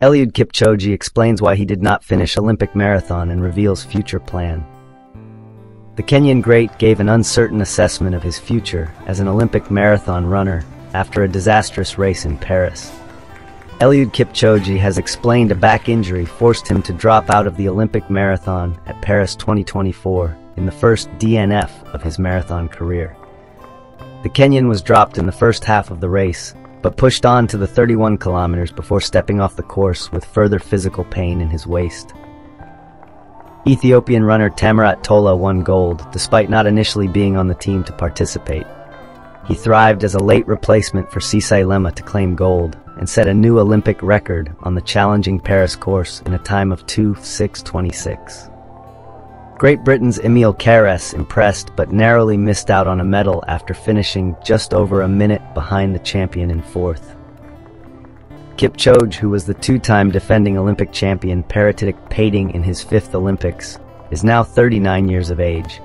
Eliud Kipchoge explains why he did not finish Olympic marathon and reveals future plan. The Kenyan great gave an uncertain assessment of his future as an Olympic marathon runner after a disastrous race in Paris. Eliud Kipchoge has explained a back injury forced him to drop out of the Olympic marathon at Paris 2024 in the first DNF of his marathon career. The Kenyan was dropped in the first half of the race, but pushed on to the 31 kilometers before stepping off the course with further physical pain in his waist. Ethiopian runner Tamirat Tola won gold, despite not initially being on the team to participate. He thrived as a late replacement for Sisay Lema to claim gold, and set a new Olympic record on the challenging Paris course in a time of 2:06:26. Great Britain's Emile Carres impressed but narrowly missed out on a medal after finishing just over a minute behind the champion in fourth. Kipchoge, who was the two-time defending Olympic champion paratitic in his fifth Olympics, is now 39 years of age,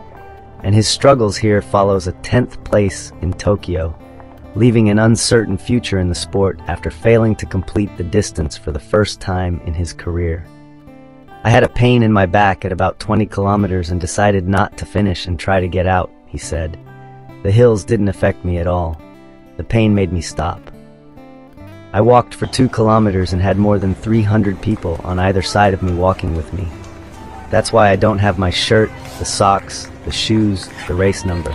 and his struggles here follows a 10th place in Tokyo, leaving an uncertain future in the sport after failing to complete the distance for the first time in his career. "I had a pain in my back at about 20 kilometers and decided not to finish and try to get out," he said. "The hills didn't affect me at all. The pain made me stop. I walked for 2 kilometers and had more than 300 people on either side of me walking with me. That's why I don't have my shirt, the socks, the shoes, the race number."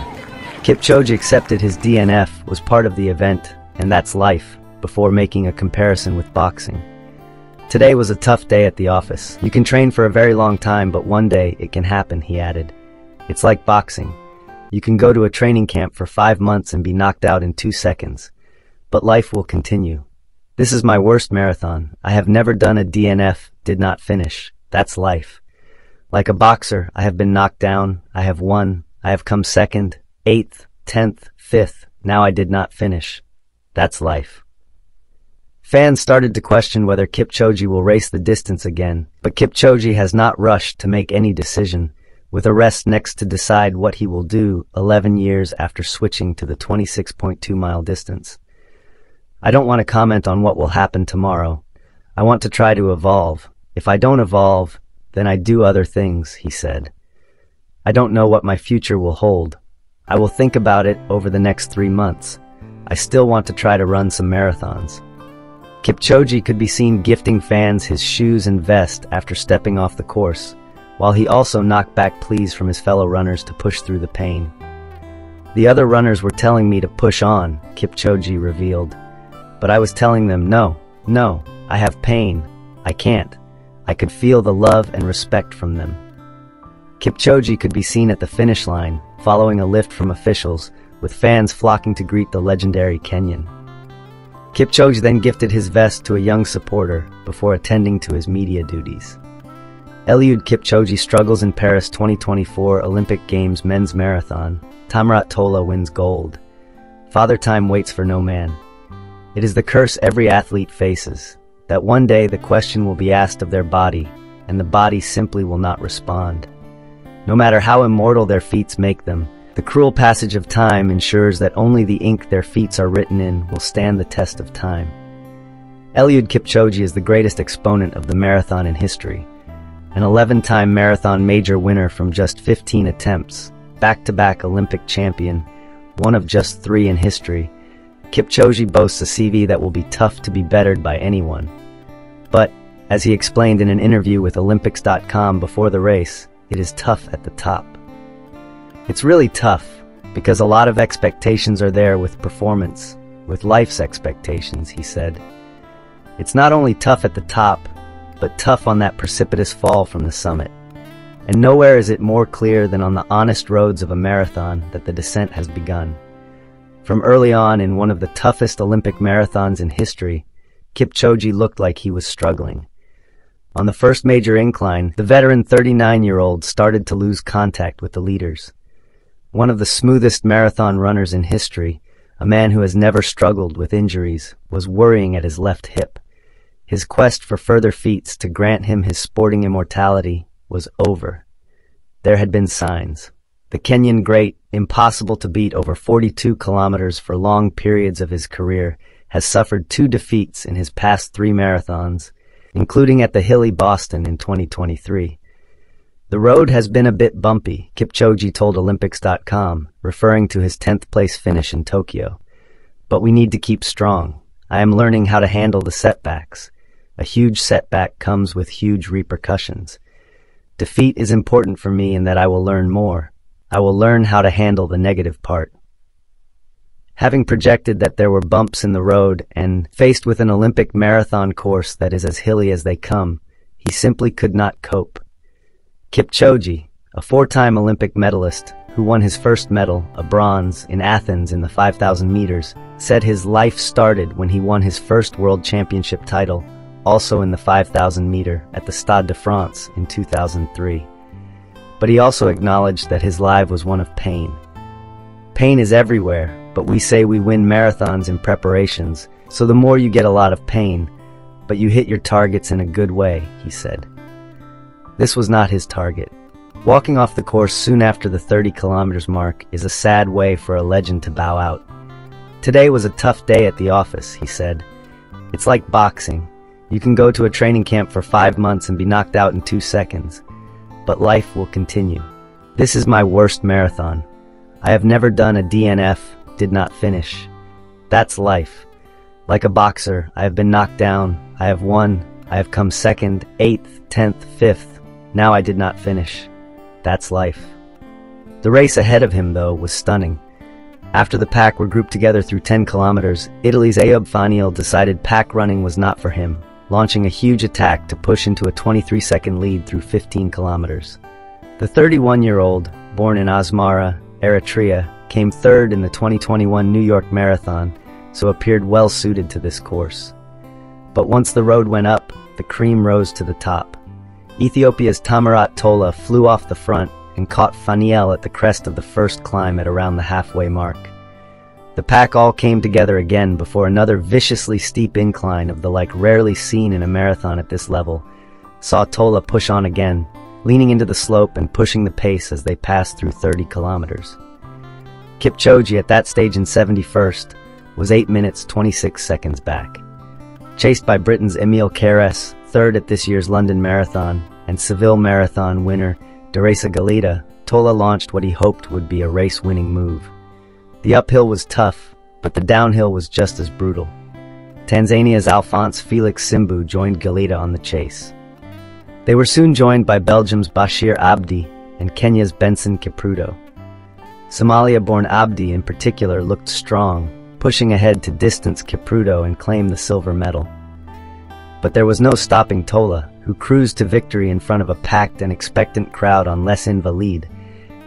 Kipchoge accepted his DNF was part of the event, and that's life, before making a comparison with boxing. "Today was a tough day at the office. You can train for a very long time, but one day it can happen," he added. "It's like boxing. You can go to a training camp for 5 months and be knocked out in 2 seconds. But life will continue. This is my worst marathon. I have never done a DNF, did not finish. That's life. Like a boxer, I have been knocked down. I have won. I have come second, 8th, 10th, 5th. Now I did not finish. That's life." Fans started to question whether Kipchoge will race the distance again, but Kipchoge has not rushed to make any decision, with a rest next to decide what he will do 11 years after switching to the 26.2-mile distance. "I don't want to comment on what will happen tomorrow. I want to try to evolve. If I don't evolve, then I do other things," he said. "I don't know what my future will hold. I will think about it over the next 3 months. I still want to try to run some marathons." Kipchoge could be seen gifting fans his shoes and vest after stepping off the course, while he also knocked back pleas from his fellow runners to push through the pain. "The other runners were telling me to push on," Kipchoge revealed. "But I was telling them, no, I have pain. I can't. I could feel the love and respect from them." Kipchoge could be seen at the finish line, following a lift from officials, with fans flocking to greet the legendary Kenyan. Kipchoge then gifted his vest to a young supporter before attending to his media duties. Eliud Kipchoge struggles in Paris 2024 Olympic Games men's marathon. Tamirat Tola wins gold. Father Time waits for no man. It is the curse every athlete faces, that one day the question will be asked of their body, and the body simply will not respond. No matter how immortal their feats make them, the cruel passage of time ensures that only the ink their feats are written in will stand the test of time. Eliud Kipchoge is the greatest exponent of the marathon in history, an 11-time marathon major winner from just 15 attempts, back-to-back Olympic champion, one of just 3 in history. Kipchoge boasts a CV that will be tough to be bettered by anyone. But, as he explained in an interview with Olympics.com before the race, it is tough at the top. "It's really tough, because a lot of expectations are there with performance, with life's expectations," he said. "It's not only tough at the top, but tough on that precipitous fall from the summit. And nowhere is it more clear than on the honest roads of a marathon that the descent has begun." From early on in one of the toughest Olympic marathons in history, Kipchoge looked like he was struggling. On the first major incline, the veteran 39-year-old started to lose contact with the leaders. One of the smoothest marathon runners in history, a man who has never struggled with injuries, was worrying at his left hip. His quest for further feats to grant him his sporting immortality was over. There had been signs. The Kenyan great, impossible to beat over 42 kilometers for long periods of his career, has suffered 2 defeats in his past 3 marathons, including at the hilly Boston in 2023. The road has been a bit bumpy, Kipchoge told Olympics.com, referring to his 10th place finish in Tokyo. But we need to keep strong. I am learning how to handle the setbacks. A huge setback comes with huge repercussions. Defeat is important for me in that I will learn more. I will learn how to handle the negative part. Having projected that there were bumps in the road and faced with an Olympic marathon course that is as hilly as they come, he simply could not cope. Kipchoge, a four-time Olympic medalist who won his first medal, a bronze, in Athens in the 5,000 meters, said his life started when he won his first world championship title, also in the 5,000 meter at the Stade de France in 2003. But he also acknowledged that his life was one of pain. Pain is everywhere, but we say we win marathons in preparations, so the more you get a lot of pain, but you hit your targets in a good way, he said. This was not his target. Walking off the course soon after the 30 kilometers mark is a sad way for a legend to bow out. Today was a tough day at the office, he said. It's like boxing. You can go to a training camp for 5 months and be knocked out in 2 seconds. But life will continue. This is my worst marathon. I have never done a DNF, did not finish. That's life. Like a boxer, I have been knocked down, I have won, I have come 2nd, 8th, 10th, 5th. Now I did not finish. That's life. The race ahead of him, though, was stunning. After the pack were grouped together through 10 kilometers, Italy's Eliud Kipchoge decided pack running was not for him, launching a huge attack to push into a 23-second lead through 15 kilometers. The 31-year-old, born in Asmara, Eritrea, came third in the 2021 New York Marathon, so appeared well suited to this course. But once the road went up, the cream rose to the top. Ethiopia's Tamirat Tola flew off the front and caught Faniel at the crest of the first climb at around the halfway mark. The pack all came together again before another viciously steep incline of the like rarely seen in a marathon at this level saw Tola push on again, leaning into the slope and pushing the pace as they passed through 30 kilometers. Kipchoge at that stage in 71st was 8 minutes 26 seconds back. Chased by Britain's Emile Keres, third at this year's London Marathon, and Seville Marathon winner Deresa Galita, Tola launched what he hoped would be a race-winning move. The uphill was tough, but the downhill was just as brutal. Tanzania's Alphonse Felix Simbu joined Galita on the chase. They were soon joined by Belgium's Bashir Abdi and Kenya's Benson Kipruto. Somalia-born Abdi in particular looked strong, pushing ahead to distance Kipruto and claim the silver medal. But there was no stopping Tola, who cruised to victory in front of a packed and expectant crowd on Les Invalides,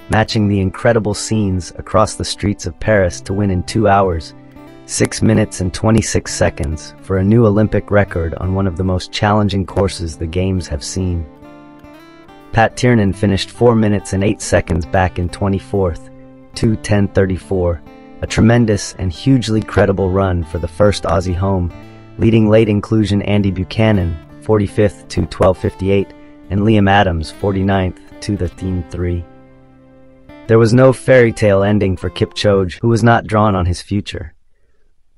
matching the incredible scenes across the streets of Paris to win in 2 hours, 6 minutes and 26 seconds for a new Olympic record on one of the most challenging courses the Games have seen. Pat Tiernan finished 4 minutes and 8 seconds back in 24th, 2:10:34, a tremendous and hugely credible run for the first Aussie home, leading late inclusion Andy Buchanan, 45th, 2:12:58, and Liam Adams, 49th, 2:13:3. There was no fairy tale ending for Kipchoge, who was not drawn on his future.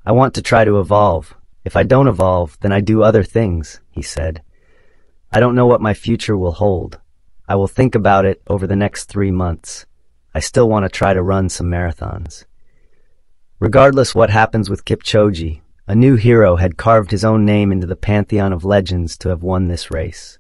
I want to try to evolve. If I don't evolve, then I do other things, he said. I don't know what my future will hold. I will think about it over the next 3 months. I still want to try to run some marathons. Regardless what happens with Kipchoge, a new hero had carved his own name into the pantheon of legends to have won this race.